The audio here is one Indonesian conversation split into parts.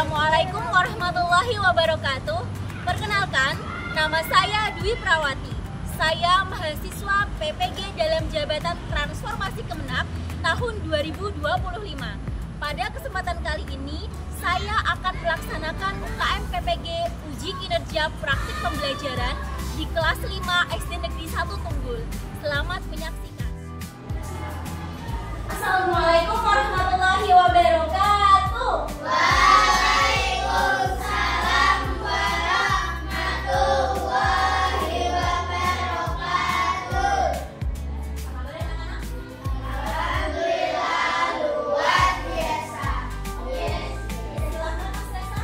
Assalamualaikum warahmatullahi wabarakatuh. Perkenalkan, nama saya Dwi Prawati. Saya mahasiswa PPG dalam Jabatan Transformasi Kemenag tahun 2025. Pada kesempatan kali ini, saya akan melaksanakan UKM PPG Uji Kinerja Praktik Pembelajaran di kelas 5 SD Negeri 1 Tunggul. Selamat menyaksikan. Assalamualaikum warahmatullahi wabarakatuh. Waalaikumsalam warahmatullahi wabarakatuh. Alhamdulillah luar biasa. Silakan Mas Reza.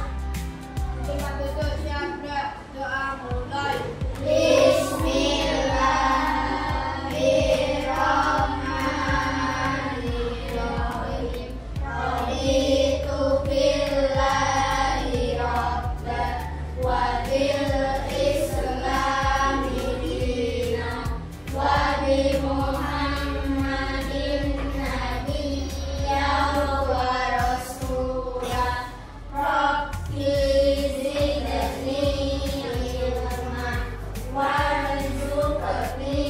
Kita tutup siap, doa mulai. Bismillahirrahmanirrahim. Raditu billahi rabban wa bil islami dinan wa bi Muhammadin nabiyyan wa rasulan. Rabbi zidni ilman warzuqni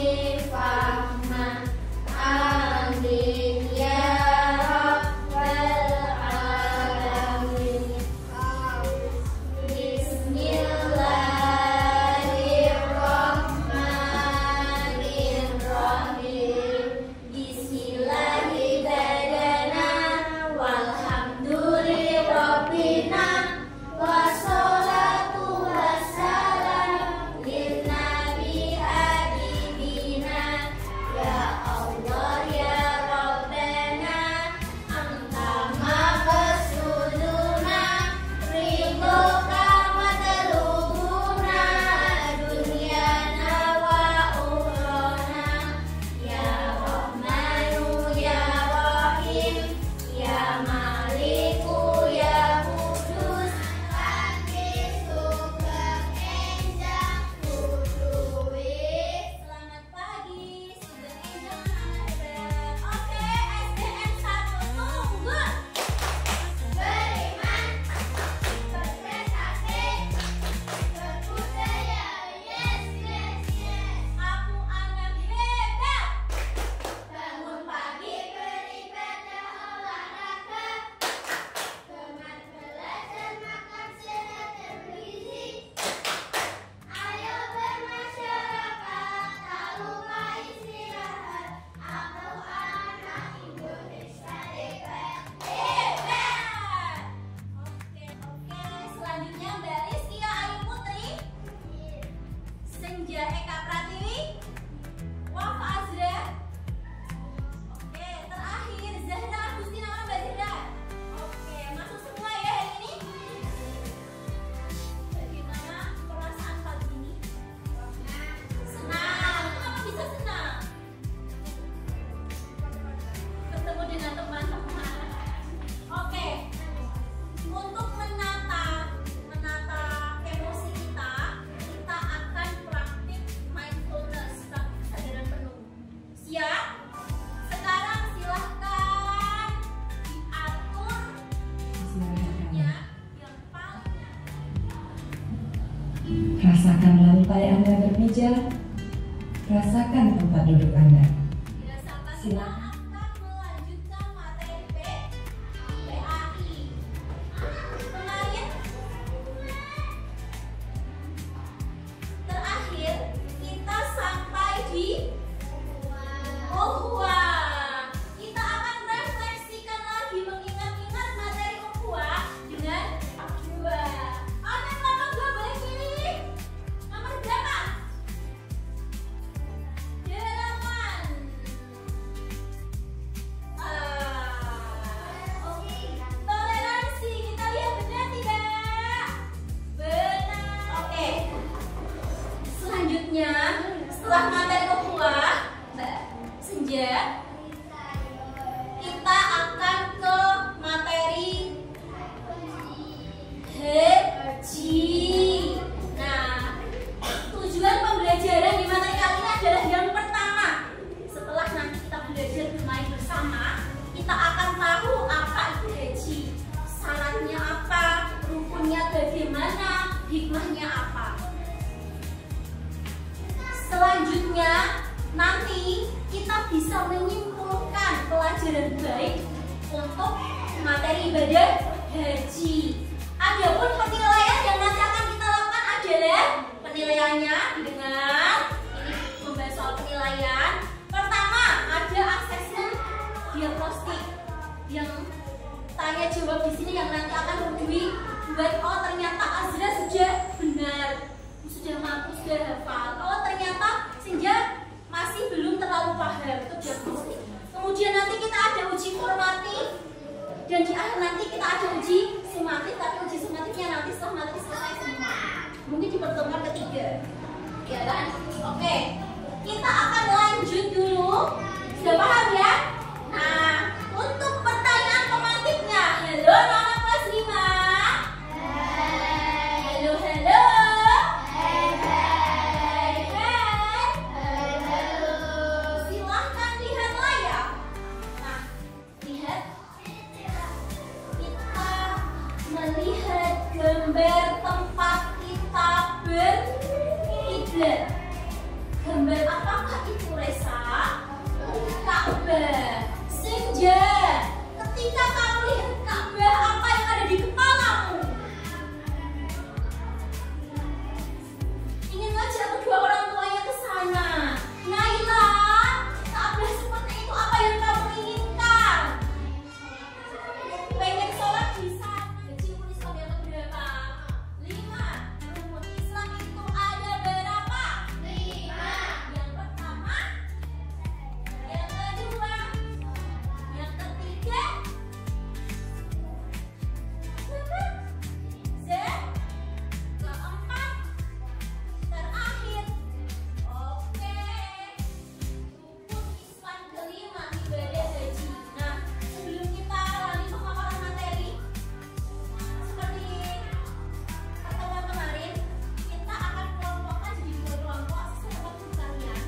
fahman. Amin ya rabbal alamin. Bismillahirrahmanirrahim. Bismillahi badana walhamdulillahi rabbina wassalatu wassalam linnabi habibina. Ya Allah ya Rabbana anta maqsuduna ridhoka matlubuna dunyana wa ukhrana. Ya Rahmanu ya Rahim ya Maliku ya Kudus Hati sugeng enjang kuduwi. Selamat pagi, Sugeng Enjang anak-anak. Oke, SDN 1 Tunggul. Beriman, berprestasi, berbudaya, yes, yes, yes. Aku anak hebat. Bangun pagi beribadah olahraga, teman belajar makan sehat dan bergizi. Ayo bermasyarakat, tak lupa istirahat. Aku anak Indonesia hebat. Hebat. Oke, selanjutnya Mbak Rizkia Ayu Putri, Senja Eka Pratiwi, Wafa Azra. Oke, terakhir Zahra Agustina. Mana Mbak Zahra? Oke, masuk semua ya hari ini. Bagaimana perasaan pagi ini? Senang. Kenapa bisa senang? Ketemu dengan teman-teman. Oke, untuk menata emosi kita akan praktik mindfulness, praktik kesadaran penuh. Siap? Sekarang silahkan diatur posisinya yang paling Rasakan lantai Anda berpijak, rasakan tempat duduk Anda. dirasakan. Kita Silakan. akan melanjutkan materi PAI. Kemarin terakhir kita sampai di ukhuwah. Kita akan refleksikan lagi, mengingat-ingat materi ukhuwah dengan dua. Ada nomor dua, boleh pilih nomor berapa? 8. hikmahnya apa. Selanjutnya nanti kita bisa menyimpulkan pelajaran baik untuk materi ibadah haji. Adapun penilaian yang nanti akan kita lakukan adalah penilaiannya dengan ini membahas soal penilaian. Pertama ada asesmen diagnostik yang tanya jawab di sini yang nanti akan buat oh ternyata Azra sudah benar, sudah mampu, sudah hafal. Oh ternyata Senja masih belum terlalu paham, itu diagnostik. Kemudian nanti kita ada uji formatif dan di akhir nanti kita ada uji sumatif, tapi uji sumatifnya nanti setelah materi selesai semua. Mungkin di pertemuan ketiga, ya kan? Oke, kita akan lanjut dulu. Sudah paham ya? Nah, untuk pertanyaan pemantiknya, halo nama kelas 5. Halo, halo. Silahkan lihat layar. Nah, lihat. Kita melihat gambar tempat kita berkiblat. Gambar apakah itu, Resa? Ka'bah. Senja, ketika kamu lihat Ka'bah, apa yang ada di kepalamu? Ingin ngajak kedua orang tuanya ke sana. Naila, Ka'bah seperti itu apa yang kamu inginkan? Pengen sholat di sana. Jadi umat Islam yang berapa? 5. Umat Islam itu ada berapa? 5. Yang pertama, yang kedua, yang ketiga, keempat, terakhir. Oke, rukun Islam kelima ibadah haji. Nah, sebelum kita lanjut pemaparan materi, seperti pertemuan kemarin, kita akan kelompokkan jadi 2 kelompok sesuai waktu kalian.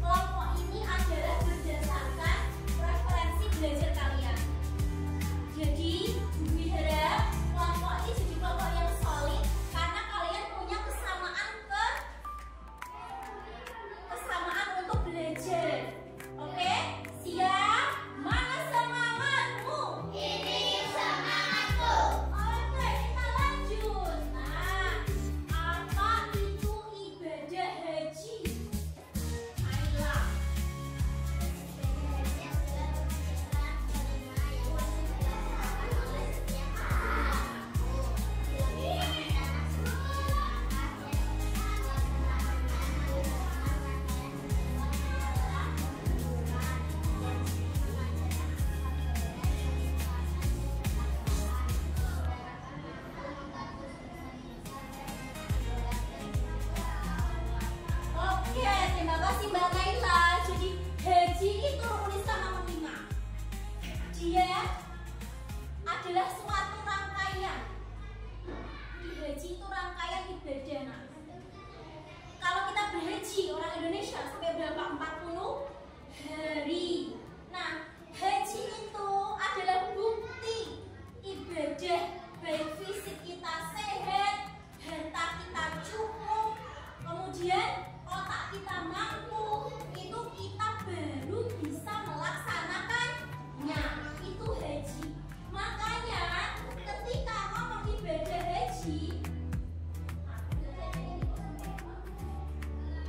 Kelompok ini adalah berdasarkan preferensi belajar kalian. Jadi, Bumi harap kelompok ini jadi kelompok yang solid karena kalian punya kesamaan untuk belajar. Oke? Siap? Mana semangatmu? Ini semangatku. Oke, kita lanjut. Nah, apa itu ibadah haji? Ayolah. Oke, terima kasih Mbak Naila. Jadi haji itu rukun Islam nomor 5. Dia adalah suatu rangkaian. Di haji itu rangkaian ibadah. Nah, kalau kita berhaji orang Indonesia sampai berapa? 40 hari. Nah, haji itu adalah bukti ibadah baik fisik kita sehat, harta kita cukup, kemudian otak kita mampu, itu kita baru bisa melaksanakannya. Itu haji. Makanya ketika ngomong ibadah haji,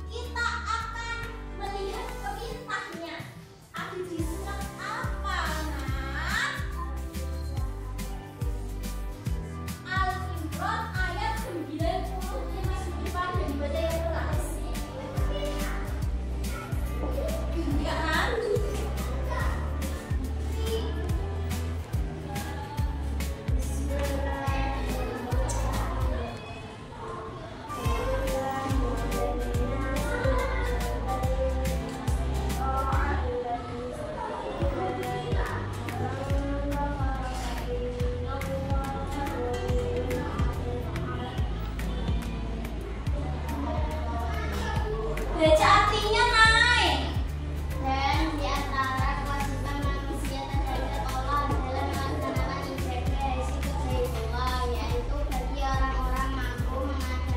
kita akan melihat perintahnya. Ada di surat apa, Nak? Al-Imran ayat 90. Masuk depan dan dibaca yang keras. Ya kan? Baca artinya, Nay. Dan di antara kewajiban manusia terhadap Allah adalah melaksanakan ibadah haji ke Baitullah, yaitu bagi orang-orang mampu mengatur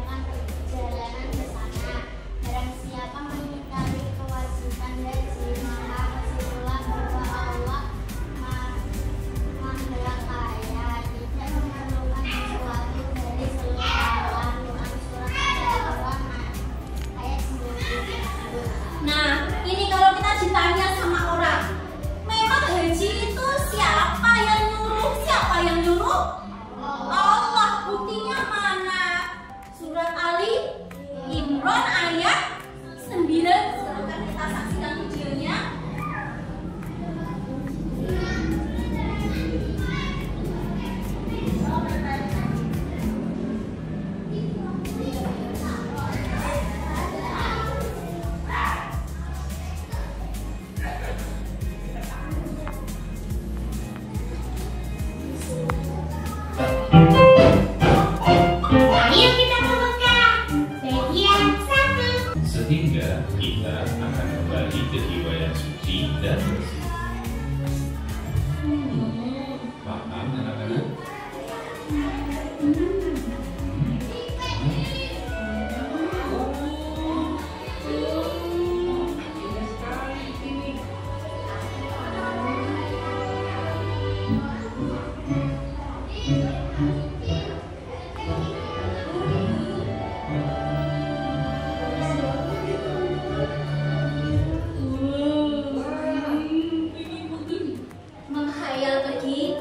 Menghayal pergi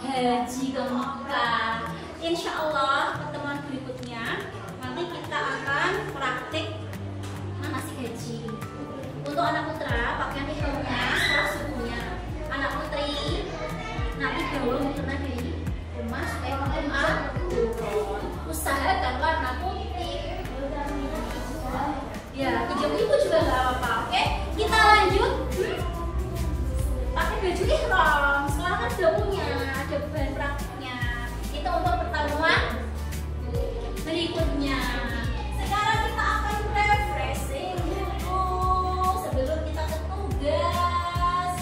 haji ke Mekah. Insya Allah pertemuan berikutnya nanti kita akan praktik manasik haji. Untuk anak putra pakaian ihramnya setelah subuhnya. Anak putri nanti gaul karena dari rumah supaya Jum'ah usahakan warna putih. Ya, ibu juga nggak apa-apa. Oke, kita lanjut. Pakai baju ihram. Sekarang kan sudah punya, ada bahan praktiknya. Itu untuk pertemuan berikutnya. Sekarang kita akan refreshing dulu sebelum kita ke tugas.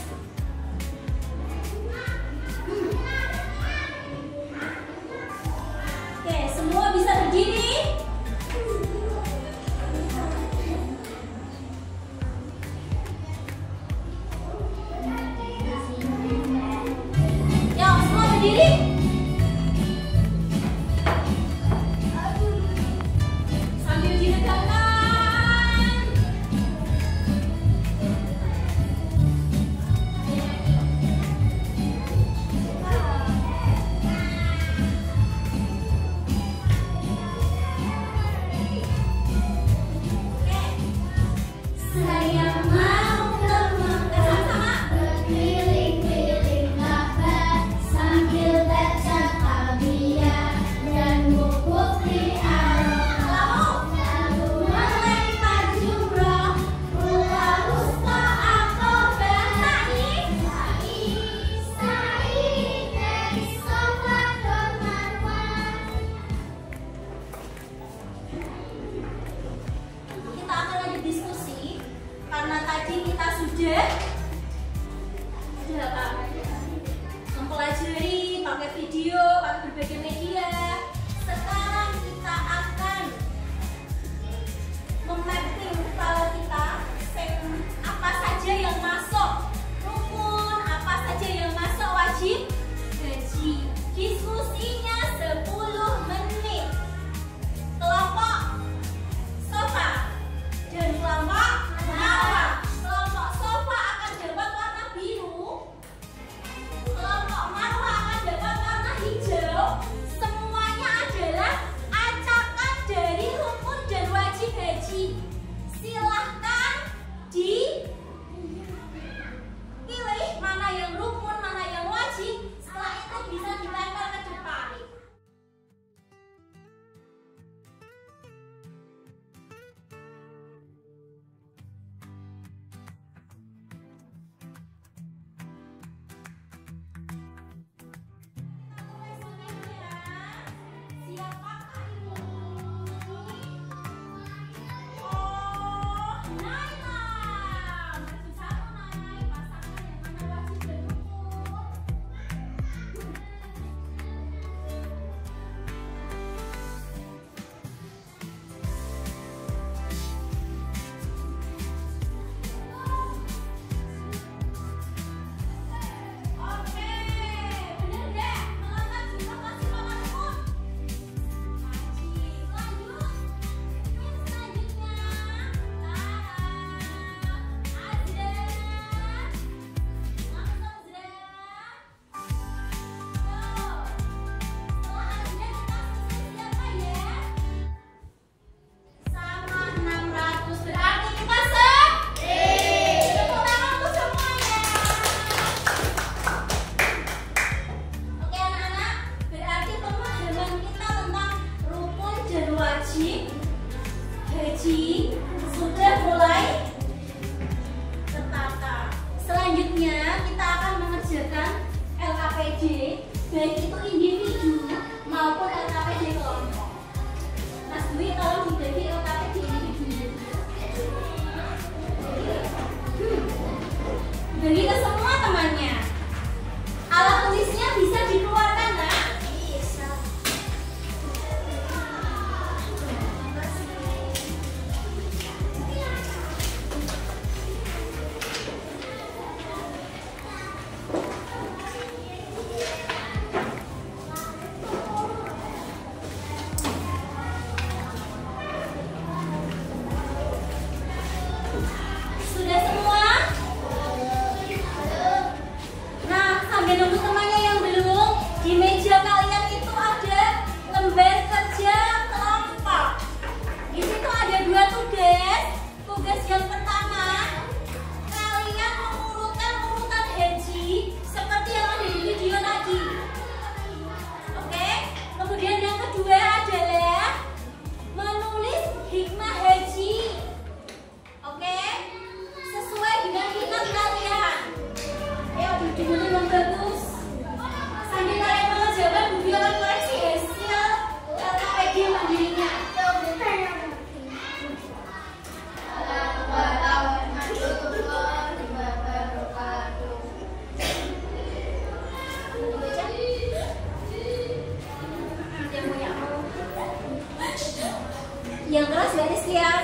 Yang keras Mbak Rizkia.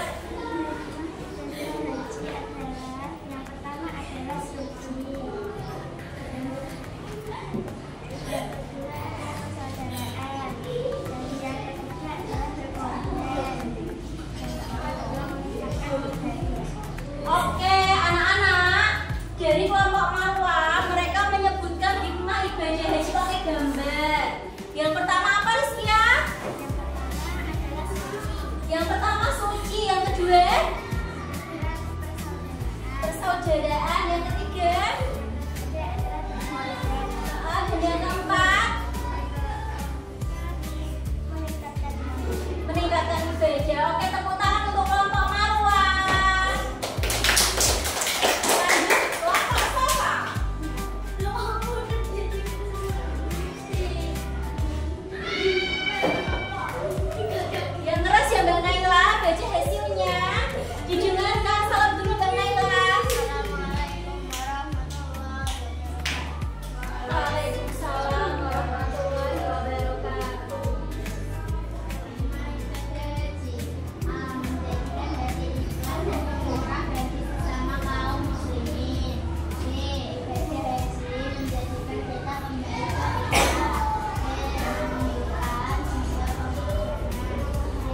Yang pertama adalah suci. Yang kedua adalah persaudaraan. Dan yang ketiga adalah berkorban. Yang keempat adalah meningkatkan ibadah. Oke, anak-anak, dari kelompok Marwah mereka menyebutkan hikmah ibadah haji pakai gambar. Yang pertama apa Rizkia? Yang pertama suci, yang kedua persaudaraan, yang ketiga dan yang keempat meningkatkan ibadah. Oke, tepuk tangan untuk kelompok Marwah. Lanjut kelompok Sofa. Yang keras ya Mbak Naila, baca hasilnya. Didengarkan, salam dulu Mbak Naila. Assalamualaikum warahmatullahi wabarakatuh. Waalaikumsalam warahmatullahi wabarakatuh. Menjadikan hati ikhlas dan pemurah bagi sesama kaum muslimin. B. Ibadah haji menjadikan kita kembali ke ikhlas. C. Menunjukkan jiwa kemuliaan. D.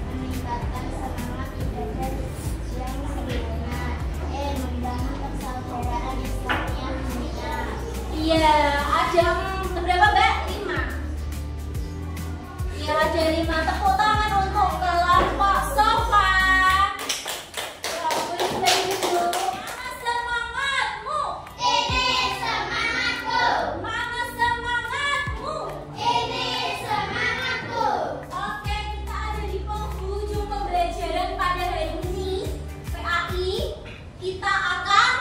Meningkatkan semangat ibadah yang sempurna. E. Membangun persaudaraan Islamiyah dunia. Iya, ada berapa Mbak? 5. Iya, ada 5. Tepuk tangan untuk kelompok Sofa. Boleh kembali duduk. Mana semangatmu? Ini semangatku. Mana semangatmu? Ini semangatku. Oke, kita ada di penghujung pembelajaran pada hari ini. PAI, kita akan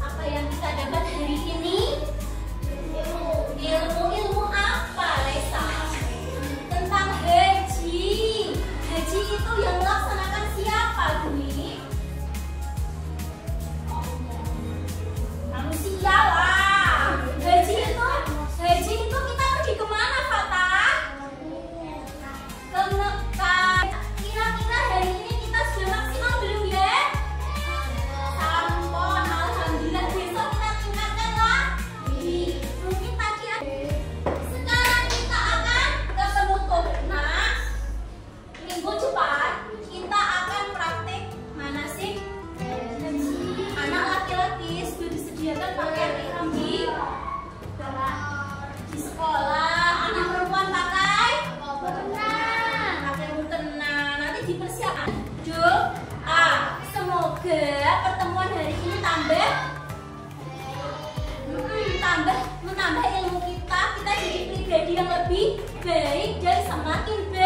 apa yang kita dapat hari ini? Ilmu apa, Lesa? Tentang haji. Haji itu yang melaksanakan siapa, Dwi? Manusia lah. Haji itu kita pergi kemana, Fatah? Ke Mekah. Kira-kira hari ini kita sudah maksimal belum ya? Sampun, alhamdulillah. Besok kita tingkatkan lagi. Mungkin tadi sekarang kita akan ke penutup. Nah, minggu depan kita akan praktik manasik haji. Anak laki-laki sudah disediakan pakaian ihram di sekolah. Anak perempuan pakai mukena. Nanti dipersiapkan. Doa semoga pertemuan hari ini menambah ilmu kita jadi pribadi yang lebih baik dan semakin baik.